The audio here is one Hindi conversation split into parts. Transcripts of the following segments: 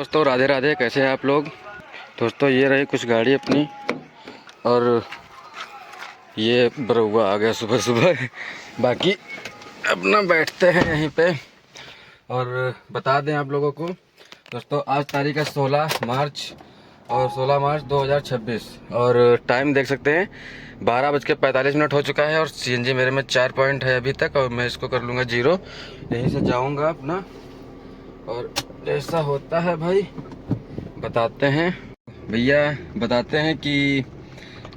दोस्तों राधे राधे, कैसे हैं आप लोग। दोस्तों ये रही कुछ गाड़ी अपनी, और ये बरुआ आ गया सुबह सुबह। बाकी अपना बैठते हैं यहीं पे। और बता दें आप लोगों को दोस्तों, आज तारीख है 16 मार्च और 16 मार्च 2026 और टाइम देख सकते हैं 12:45 हो चुका है। और सीएनजी मेरे में 4 पॉइंट है अभी तक, और मैं इसको कर लूँगा 0। यहीं से जाऊँगा अपना, और जैसा होता है भाई बताते हैं। भैया बताते हैं कि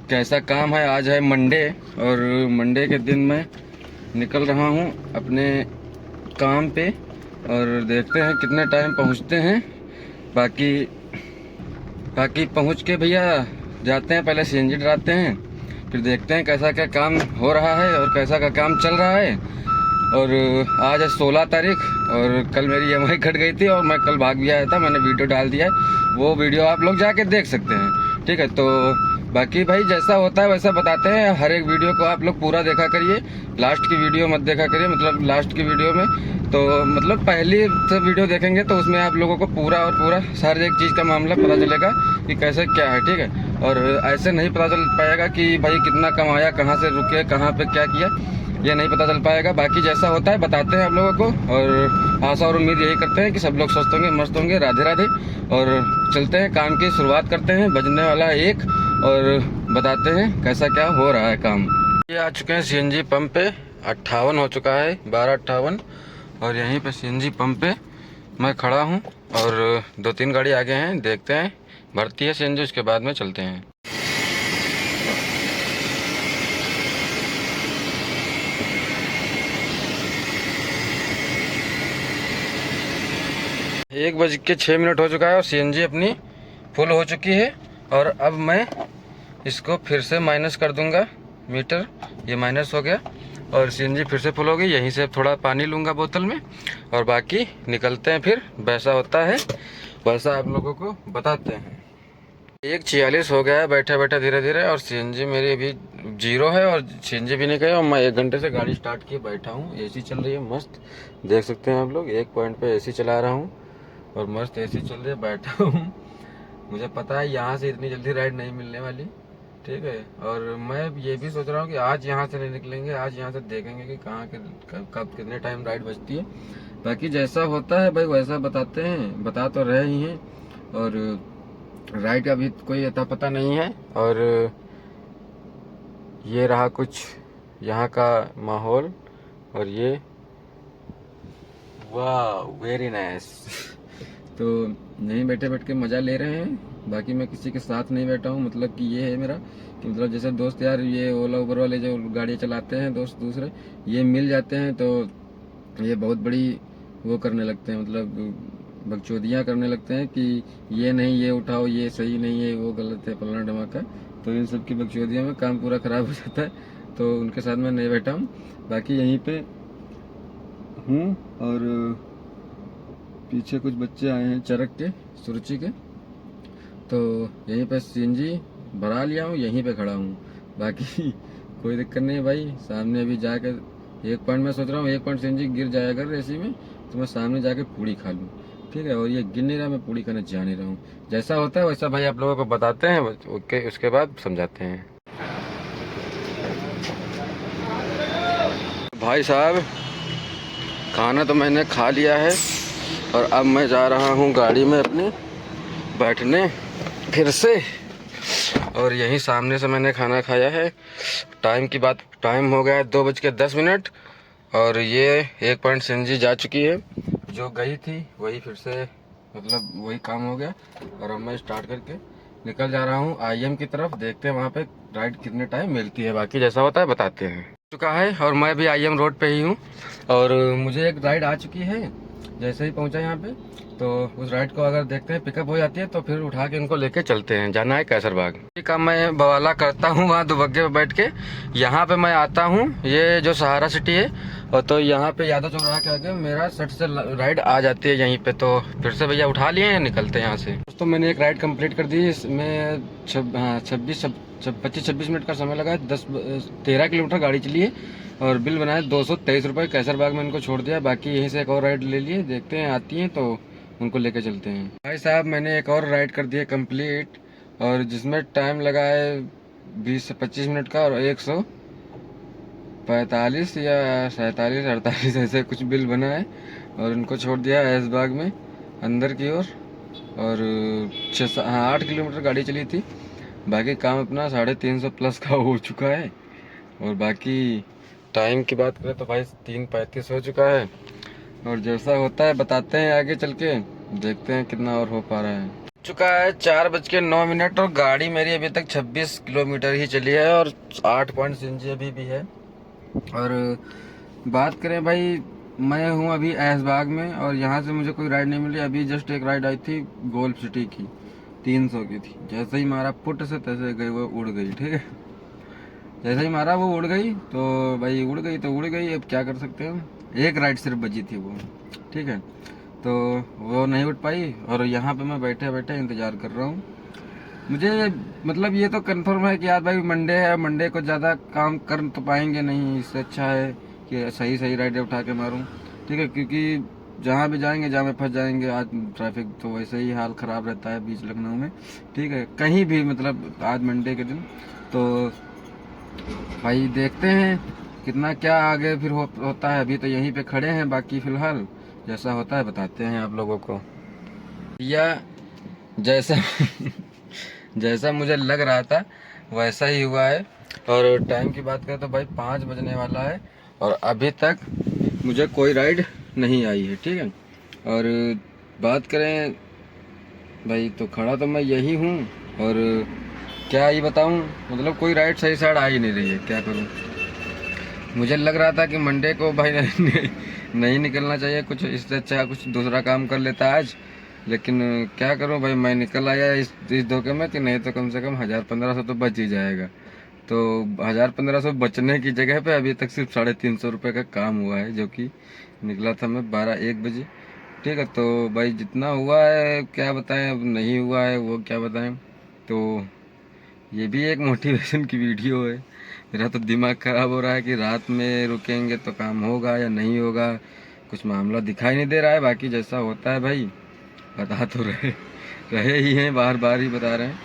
कैसा काम है। आज है मंडे, और मंडे के दिन मैं निकल रहा हूँ अपने काम पे, और देखते हैं कितने टाइम पहुँचते हैं। बाकी पहुँच के भैया जाते हैं, पहले सीएनजी डराते हैं, फिर देखते हैं कैसा क्या काम हो रहा है और कैसा का काम चल रहा है। और आज है 16 तारीख, और कल मेरी EMI कट गई थी और मैं कल भाग भी आया था। मैंने वीडियो डाल दिया है, वो वीडियो आप लोग जाके देख सकते हैं, ठीक है। तो बाकी भाई जैसा होता है वैसा बताते हैं। हर एक वीडियो को आप लोग पूरा देखा करिए, लास्ट की वीडियो मत देखा करिए। मतलब लास्ट की वीडियो में तो मतलब पहली से वीडियो देखेंगे तो उसमें आप लोगों को पूरा और पूरा हर एक चीज़ का मामला पता चलेगा कि कैसे क्या है, ठीक है। और ऐसे नहीं पता चल पाएगा कि भाई कितना कमाया, कहाँ से रुके, कहाँ पे क्या किया, ये नहीं पता चल पाएगा। बाकी जैसा होता है बताते हैं आप लोगों को, और आशा और उम्मीद यही करते हैं कि सब लोग स्वस्थ होंगे, मस्त होंगे। राधे राधे। और चलते हैं, काम की शुरुआत करते हैं। बजने वाला है 1, और बताते हैं कैसा क्या हो रहा है काम। ये आ चुके हैं सीएनजी पंप पे, 58 हो चुका है, 12:58। और यहीं पे सीएनजी पंप पे मैं खड़ा हूँ, और 2-3 गाड़ी आगे हैं, देखते हैं भरती है सीएनजी, उसके बाद में चलते हैं। 1:06 हो चुका है और सीएनजी अपनी फुल हो चुकी है। और अब मैं इसको फिर से माइनस कर दूंगा, मीटर ये माइनस हो गया और सीएनजी फिर से फुल हो गई। यहीं से थोड़ा पानी लूँगा बोतल में, और बाकी निकलते हैं। फिर वैसा होता है वैसा आप लोगों को बताते हैं। 1:46 हो गया है बैठे बैठे धीरे धीरे, और सीएनजी मेरी अभी 0 है और सीएनजी भी नहीं गई। और मैं 1 घंटे से गाड़ी स्टार्ट किए बैठा हूँ। एसी चल रही है मस्त, देख सकते हैं आप लोग। 1 पॉइंट पे एसी चला रहा हूँ और मस्त एसी चल रही है, बैठा हूँ। मुझे पता है यहाँ से इतनी जल्दी राइड नहीं मिलने वाली, ठीक है। और मैं ये भी सोच रहा हूँ कि आज यहाँ से नहीं निकलेंगे, आज यहाँ से देखेंगे कि कहाँ के कब कितने टाइम राइड बचती है। बाकी जैसा होता है भाई वैसा बताते हैं, बता तो रहे ही हैं। और राइड का भी कोई अता पता नहीं है। और ये रहा कुछ यहाँ का माहौल, और ये वाह वेरी नाइस। तो यहीं बैठे बैठ के मज़ा ले रहे हैं। बाकी मैं किसी के साथ नहीं बैठा हूँ, मतलब कि ये है मेरा कि मतलब जैसे दोस्त यार, ये ओला उबर वाले जो गाड़ी चलाते हैं दोस्त दूसरे, ये मिल जाते हैं तो ये बहुत बड़ी वो करने लगते हैं, मतलब बकचोदियाँ करने लगते हैं कि ये नहीं, ये उठाओ, ये सही नहीं है, वो गलत है, फलाना धमाका। तो इन सब की बकचोदियों में काम पूरा ख़राब हो जाता है, तो उनके साथ मैं नहीं बैठा हूँ। बाकी यहीं पे हूँ, और पीछे कुछ बच्चे आए हैं चरक के, सुरुचि के। तो यहीं पे सीएनजी भरा लिया हूँ, यहीं पे खड़ा हूँ। बाकी कोई दिक्कत नहीं है भाई। सामने अभी जाकर 1 पॉइंट मैं सोच रहा हूँ, 1 पॉइंट सीएनजी गिर जाए अगर एसी में तो मैं सामने जाके पूड़ी खा लूँ, ठीक है। और ये गिर नहीं रहा, मैं पूड़ी खाने जा नहीं रहा हूँ। जैसा होता है वैसा भाई आप लोगों को बताते हैं, ओके, उसके बाद समझाते हैं। भाई साहब खाना तो मैंने खा लिया है, और अब मैं जा रहा हूँ गाड़ी में अपनी बैठने फिर से। और यहीं सामने से मैंने खाना खाया है। टाइम की बात, टाइम हो गया है 2:10, और ये 1 पॉइंट सीएनजी जा चुकी है। जो गई थी वही फिर से, मतलब वही काम हो गया। और अब मैं स्टार्ट करके निकल जा रहा हूँ IM की तरफ। देखते हैं वहाँ पे राइड कितने टाइम मिलती है, बाकी जैसा होता है बताते हैं। चुका है और मैं भी IM रोड पे ही हूँ, और मुझे एक राइड आ चुकी है। जैसे ही पहुंचा यहाँ पे तो उस राइड को अगर देखते हैं पिकअप हो जाती है तो फिर उठा के इनको लेके चलते हैं। जाना है कैसरबाग। ये काम मैं बवाला करता हूँ वहाँ दुबग्गे पे बैठ के। यहाँ पे मैं आता हूँ, ये जो सहारा सिटी है, और तो यहाँ पे यादव चौराहा के आगे मेरा सट से राइड आ जाती है यहीं पे। तो फिर से भैया उठा लिए हैं, निकलते हैं यहाँ से। दोस्तों मैंने एक राइड कंप्लीट कर दी, इसमें 25-26 मिनट का समय लगा है। 13 किलोमीटर गाड़ी चली है, और बिल बनाया 223 रुपये। कैसरबाग में इनको छोड़ दिया। बाकी यहीं से एक और राइड ले लिए, देखते हैं आती हैं तो उनको लेके चलते हैं। भाई साहब मैंने एक और राइड कर दिया कंप्लीट, और जिसमें टाइम लगा है 20 से 25 मिनट का, और 145 या 47 48 ऐसे कुछ बिल बना है। और उनको छोड़ दिया ऐशबाग में अंदर की ओर, और 8 किलोमीटर गाड़ी चली थी। बाकी काम अपना 350 प्लस का हो चुका है। और बाकी टाइम की बात करें तो भाई 3:35 हो चुका है। और जैसा होता है बताते हैं आगे चल के, देखते हैं कितना और हो पा रहा है। चुका है 4:09, और गाड़ी मेरी अभी तक 26 किलोमीटर ही चली है, और 8 पॉइंट सीएनजी अभी भी है। और बात करें भाई, मैं हूँ अभी ऐशबाग में, और यहाँ से मुझे कोई राइड नहीं मिली। अभी जस्ट एक राइड आई थी गोल्फ सिटी की, 300 की थी। जैसे ही मारा पुट से तैसे गई वो उड़ गई, ठीक है। जैसे ही मारा वो उड़ गई, तो भाई उड़ गई तो उड़ गई, अब क्या कर सकते हैं। एक राइड सिर्फ बची थी वो, ठीक है, तो वो नहीं उठ पाई। और यहाँ पे मैं बैठे बैठे इंतज़ार कर रहा हूँ। मुझे मतलब ये तो कंफर्म है कि यार भाई मंडे है, मंडे को ज़्यादा काम कर तो पाएंगे नहीं। इससे अच्छा है कि सही सही राइड उठा के मारूँ, ठीक है, क्योंकि जहाँ भी जाएंगे जहाँ में फंस जाएंगे। आज ट्रैफिक तो वैसे ही हाल ख़राब रहता है बीच लखनऊ में, ठीक है, कहीं भी, मतलब आज मंडे के दिन। तो भाई देखते हैं कितना क्या आगे फिर होता है। अभी तो यहीं पे खड़े हैं, बाकी फ़िलहाल जैसा होता है बताते हैं आप लोगों को। या जैसा जैसा मुझे लग रहा था वैसा ही हुआ है। और टाइम की बात करें तो भाई 5 बजने वाला है, और अभी तक मुझे कोई राइड नहीं आई है, ठीक है। और बात करें भाई तो खड़ा तो मैं यही हूँ, और क्या ही बताऊँ, मतलब कोई राइड सही साइड आ ही नहीं रही है। क्या करूँ, मुझे लग रहा था कि मंडे को भाई नहीं निकलना चाहिए, कुछ इससे अच्छा कुछ दूसरा काम कर लेता आज। लेकिन क्या करूं भाई, मैं निकल आया इस धोखे में कि नहीं तो कम से कम 1000-1500 तो बच ही जाएगा। तो 1000-1500 बचने की जगह पे अभी तक सिर्फ 350 रुपये का काम हुआ है, जो कि निकला था मैं 12-1 बजे, ठीक है। तो भाई जितना हुआ है क्या बताएं, अब नहीं हुआ है वो क्या बताएं। तो ये भी एक मोटिवेशन की वीडियो है। मेरा तो दिमाग खराब हो रहा है कि रात में रुकेंगे तो काम होगा या नहीं होगा, कुछ मामला दिखाई नहीं दे रहा है। बाकी जैसा होता है भाई बता तो रहे ही हैं, बार बार ही बता रहे हैं,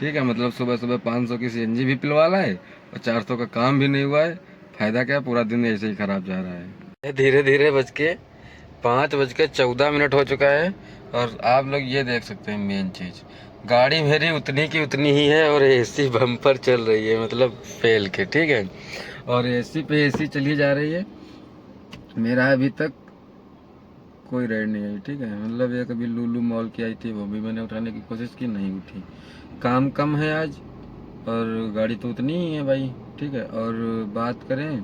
ठीक है। मतलब सुबह सुबह 500 की सीएनजी भी पिलवा लाए, और 400 का काम भी नहीं हुआ है। फायदा क्या, पूरा दिन ऐसे ही खराब जा रहा है। धीरे धीरे 5:14 हो चुका है। और आप लोग ये देख सकते हैं मेन चीज़, गाड़ी मेरी उतनी की उतनी ही है, और एसी बम्पर चल रही है, मतलब फेल के, ठीक है। और एसी पे एसी चली जा रही है। मेरा अभी तक कोई राइड नहीं आई, ठीक है। मतलब ये कभी लुलु मॉल की आई थी, वो भी मैंने उठाने की कोशिश की, नहीं उठी। काम कम है आज, और गाड़ी तो उतनी ही है भाई, ठीक है। और बात करें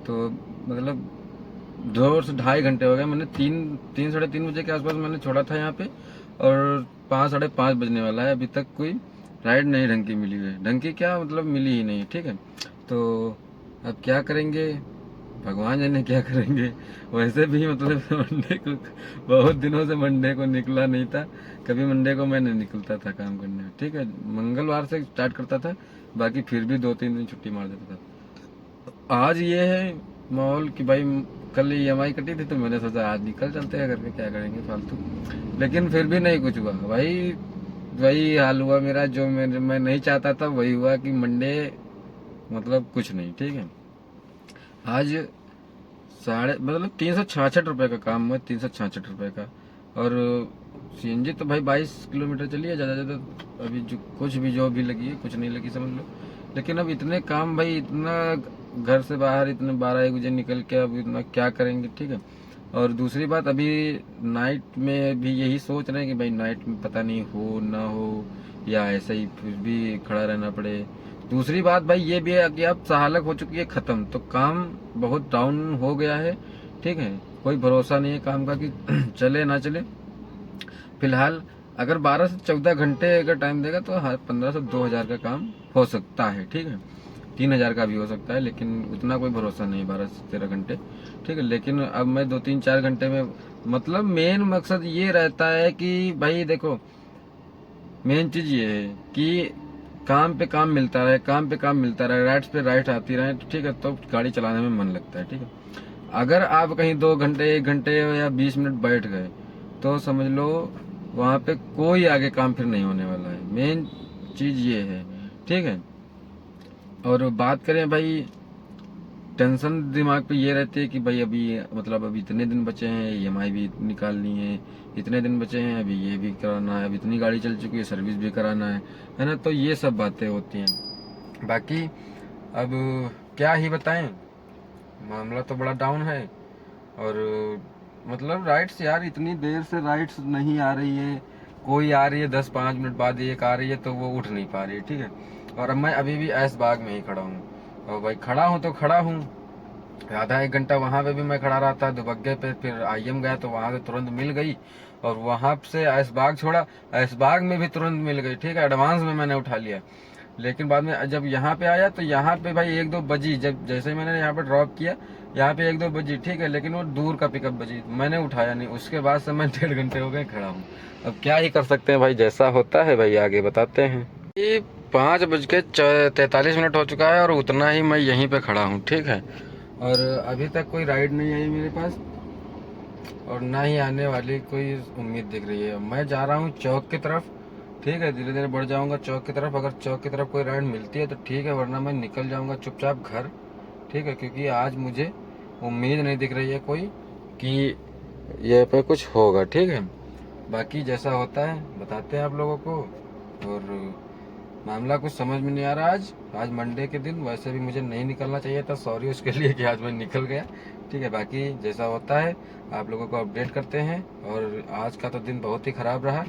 तो मतलब 2 से 2.5 घंटे हो गए। मैंने 3-3 साढ़े 3 बजे के आसपास मैंने छोड़ा था यहाँ पे, और 5-5:30 बजने वाला है, अभी तक कोई राइड नहीं ढंग की मिली है। ढंग की क्या मतलब, मिली ही नहीं, ठीक है। तो अब क्या करेंगे, भगवान जाने क्या करेंगे। वैसे भी मतलब मंडे को बहुत दिनों से मंडे को निकला नहीं था। कभी मंडे को मैं नहीं निकलता था काम करने, ठीक है। मंगलवार से स्टार्ट करता था, बाकी फिर भी 2-3 दिन छुट्टी मार देता था। आज ये है माहौल कि भाई कल ईएमआई कटी थी, तो मैंने सोचा आज निकल चलते हैं करके, क्या करेंगे फालतू। लेकिन फिर भी नहीं कुछ हुआ भाई, वही हाल हुआ मेरा जो मैं नहीं चाहता था, वही हुआ कि मंडे मतलब कुछ नहीं, ठीक है। आज मतलब 366 रुपये का काम हुआ, 366 रुपये का। और सीएनजी तो भाई 22 किलोमीटर चली है ज़्यादा ज़्यादा। अभी जो कुछ भी जो भी लगी है, कुछ नहीं लगी समझ लो। लेकिन अब इतने काम भाई, इतना घर से बाहर इतने 12-1 बजे निकल के अब इतना क्या करेंगे, ठीक है। और दूसरी बात, अभी नाइट में भी यही सोच रहे हैं कि भाई नाइट में पता नहीं हो ना हो, या ऐसा ही फिर भी खड़ा रहना पड़े। दूसरी बात भाई ये भी है कि अब सहालक हो चुकी है ख़त्म, तो काम बहुत डाउन हो गया है, ठीक है। कोई भरोसा नहीं है काम का कि चले ना चले। फिलहाल अगर 12 से 14 घंटे अगर टाइम देगा तो 15 से 2000 का काम हो सकता है, ठीक है। 3000 का भी हो सकता है, लेकिन उतना कोई भरोसा नहीं 12 से 13 घंटे, ठीक है। लेकिन अब मैं 2-3-4 घंटे में, मतलब मेन मकसद ये रहता है कि भाई देखो, मेन चीज़ ये है कि काम पे काम मिलता रहे, काम पे काम मिलता रहे, राइट्स पे राइट आती रहे, ठीक है, तो गाड़ी चलाने में मन लगता है, ठीक है। अगर आप कहीं 2 घंटे 1 घंटे या 20 मिनट बैठ गए, तो समझ लो वहाँ पे कोई आगे काम फिर नहीं होने वाला है। मेन चीज़ ये है, ठीक है। और बात करें भाई, टेंशन दिमाग पे ये रहती है कि भाई अभी मतलब अभी इतने दिन बचे हैं, ईएमआई भी निकालनी है, इतने दिन बचे हैं, अभी ये भी कराना है, अभी इतनी गाड़ी चल चुकी है, सर्विस भी कराना है ना। तो ये सब बातें होती हैं। बाकी अब क्या ही बताएं, मामला तो बड़ा डाउन है। और मतलब राइड्स यार, इतनी देर से राइड्स नहीं आ रही है। कोई आ रही है 10-5 मिनट बाद एक आ रही है, तो वो उठ नहीं पा रही है, ठीक है। और अब मैं अभी भी ऐशबाग में ही खड़ा हूँ, और भाई खड़ा हूँ तो खड़ा हूँ। आधा 1 घंटा वहाँ पे भी मैं खड़ा रहा था दुबग्गे पे, फिर आईएम गया तो वहाँ से तुरंत मिल गई, और वहाँ से ऐशबाग छोड़ा, ऐशबाग में भी तुरंत मिल गई, ठीक है। एडवांस में मैंने उठा लिया। लेकिन बाद में जब यहाँ पे आया तो यहाँ पे भाई 1-2 बजी, जब जैसे ही मैंने यहाँ पे ड्रॉप किया, यहाँ पे 1-2 बजी, ठीक है। लेकिन वो दूर का पिकअप बजी, मैंने उठाया नहीं। उसके बाद से मैं 1.5 घंटे हो गए खड़ा हूँ। अब क्या ही कर सकते हैं भाई, जैसा होता है भाई आगे बताते हैं। ये 5:43 हो चुका है और उतना ही मैं यहीं पे खड़ा हूँ, ठीक है। और अभी तक कोई राइड नहीं आई मेरे पास, और ना ही आने वाली कोई उम्मीद दिख रही है। मैं जा रहा हूँ चौक की तरफ, ठीक है। धीरे धीरे बढ़ जाऊंगा चौक की तरफ। अगर चौक की तरफ कोई राइड मिलती है तो ठीक है, वरना मैं निकल जाऊंगा चुपचाप घर, ठीक है। क्योंकि आज मुझे उम्मीद नहीं दिख रही है कोई कि ये पे कुछ होगा, ठीक है। बाकी जैसा होता है बताते हैं आप लोगों को। और मामला कुछ समझ में नहीं आ रहा। आज मंडे के दिन वैसे भी मुझे नहीं निकलना चाहिए था, सॉरी उसके लिए कि आज मैं निकल गया, ठीक है। बाकी जैसा होता है आप लोगों को अपडेट करते हैं। और आज का तो दिन बहुत ही ख़राब रहा,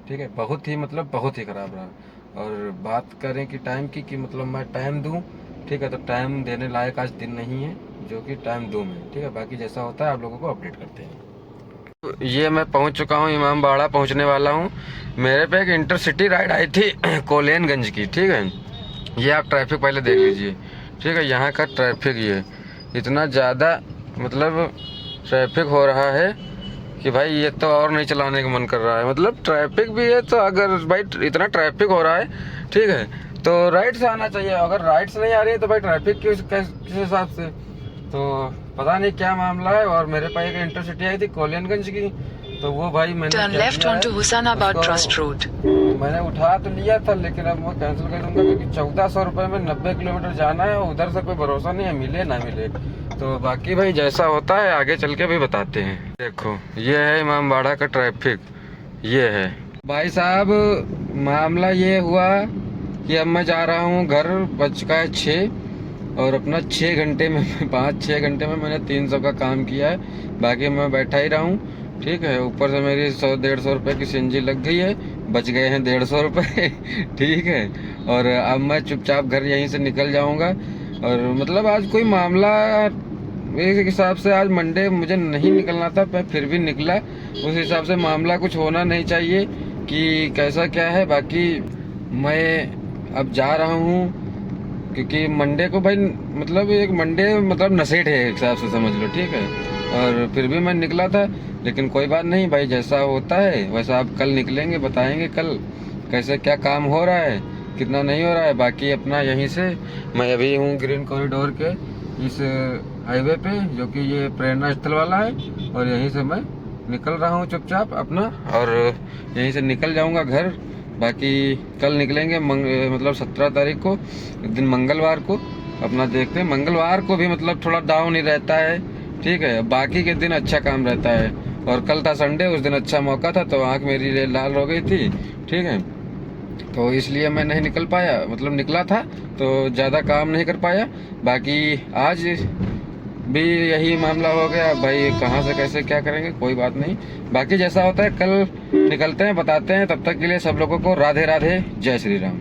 ठीक है। बहुत ही मतलब बहुत ही ख़राब रहा। और बात करें कि टाइम की, कि मतलब मैं टाइम दूं, ठीक है, तो टाइम देने लायक आज दिन नहीं है जो कि टाइम दूं मैं, ठीक है। बाकी जैसा होता है आप लोगों को अपडेट करते हैं। ये मैं पहुंच चुका हूं, इमामबाड़ा पहुंचने वाला हूं। मेरे पे एक इंटरसिटी राइड आई थी कोलेनगंज की, ठीक है। ये आप ट्रैफिक पहले देख लीजिए, ठीक है। यहाँ का ट्रैफिक ये इतना ज़्यादा मतलब ट्रैफिक हो रहा है कि भाई ये तो और नहीं चलाने का मन कर रहा है। मतलब ट्रैफिक भी है, तो अगर भाई इतना ट्रैफिक हो रहा है, ठीक है, तो राइट से आना चाहिए। अगर राइट से नहीं आ रही है तो भाई ट्रैफिक किस हिसाब से, तो पता नहीं क्या मामला है। और मेरे पास एक इंटरसिटी आई थी कोलियनगंज की, तो वो भाई मैंने उठा तो लिया था, लेकिन अब मैं कैंसिल कर दूंगा क्योंकि 1400 रुपये में 90 किलोमीटर जाना है, और उधर से कोई भरोसा नहीं है मिले ना मिले। तो बाकी भाई जैसा होता है आगे चल के भी बताते हैं। देखो ये है इमामबाड़ा का ट्रैफिक, ये है भाई साहब। मामला ये हुआ कि अब मैं जा रहा हूँ घर, बज का है 6, और अपना 6 घंटे में 5-6 घंटे में मैंने 300 का काम किया है। बाकी मैं बैठा ही रहा हूँ, ठीक है। ऊपर से मेरी 100-150 रुपये की सीएनजी लग गई है, बच गए हैं 150 रुपये ठीक है। और अब मैं चुपचाप घर यहीं से निकल जाऊंगा। और मतलब आज कोई मामला, एक हिसाब से आज मंडे मुझे नहीं निकलना था, मैं फिर भी निकला। उस हिसाब से मामला कुछ होना नहीं चाहिए कि कैसा क्या है। बाकी मैं अब जा रहा हूँ क्योंकि मंडे को भाई मतलब एक मंडे मतलब नसेठ है एक हिसाब से समझ लो, ठीक है। और फिर भी मैं निकला था, लेकिन कोई बात नहीं भाई, जैसा होता है वैसा आप कल निकलेंगे, बताएंगे कल कैसे क्या काम हो रहा है, कितना नहीं हो रहा है। बाकी अपना यहीं से मैं अभी हूँ ग्रीन कॉरिडोर के इस हाईवे पे, जो कि ये प्रेरणा स्थल वाला है, और यहीं से मैं निकल रहा हूँ चुपचाप अपना, और यहीं से निकल जाऊँगा घर। बाकी कल निकलेंगे मतलब 17 तारीख को, दिन मंगलवार को अपना देखते हैं। मंगलवार को भी मतलब थोड़ा डाउन ही रहता है, ठीक है। बाकी के दिन अच्छा काम रहता है। और कल था संडे, उस दिन अच्छा मौका था, तो आँख मेरी लाल हो गई थी, ठीक है। तो इसलिए मैं नहीं निकल पाया, मतलब निकला था तो ज़्यादा काम नहीं कर पाया। बाकी आज भी यही मामला हो गया भाई, कहाँ से कैसे क्या करेंगे कोई बात नहीं। बाकी जैसा होता है कल निकलते हैं, बताते हैं। तब तक के लिए सब लोगों को राधे राधे, जय श्री राम।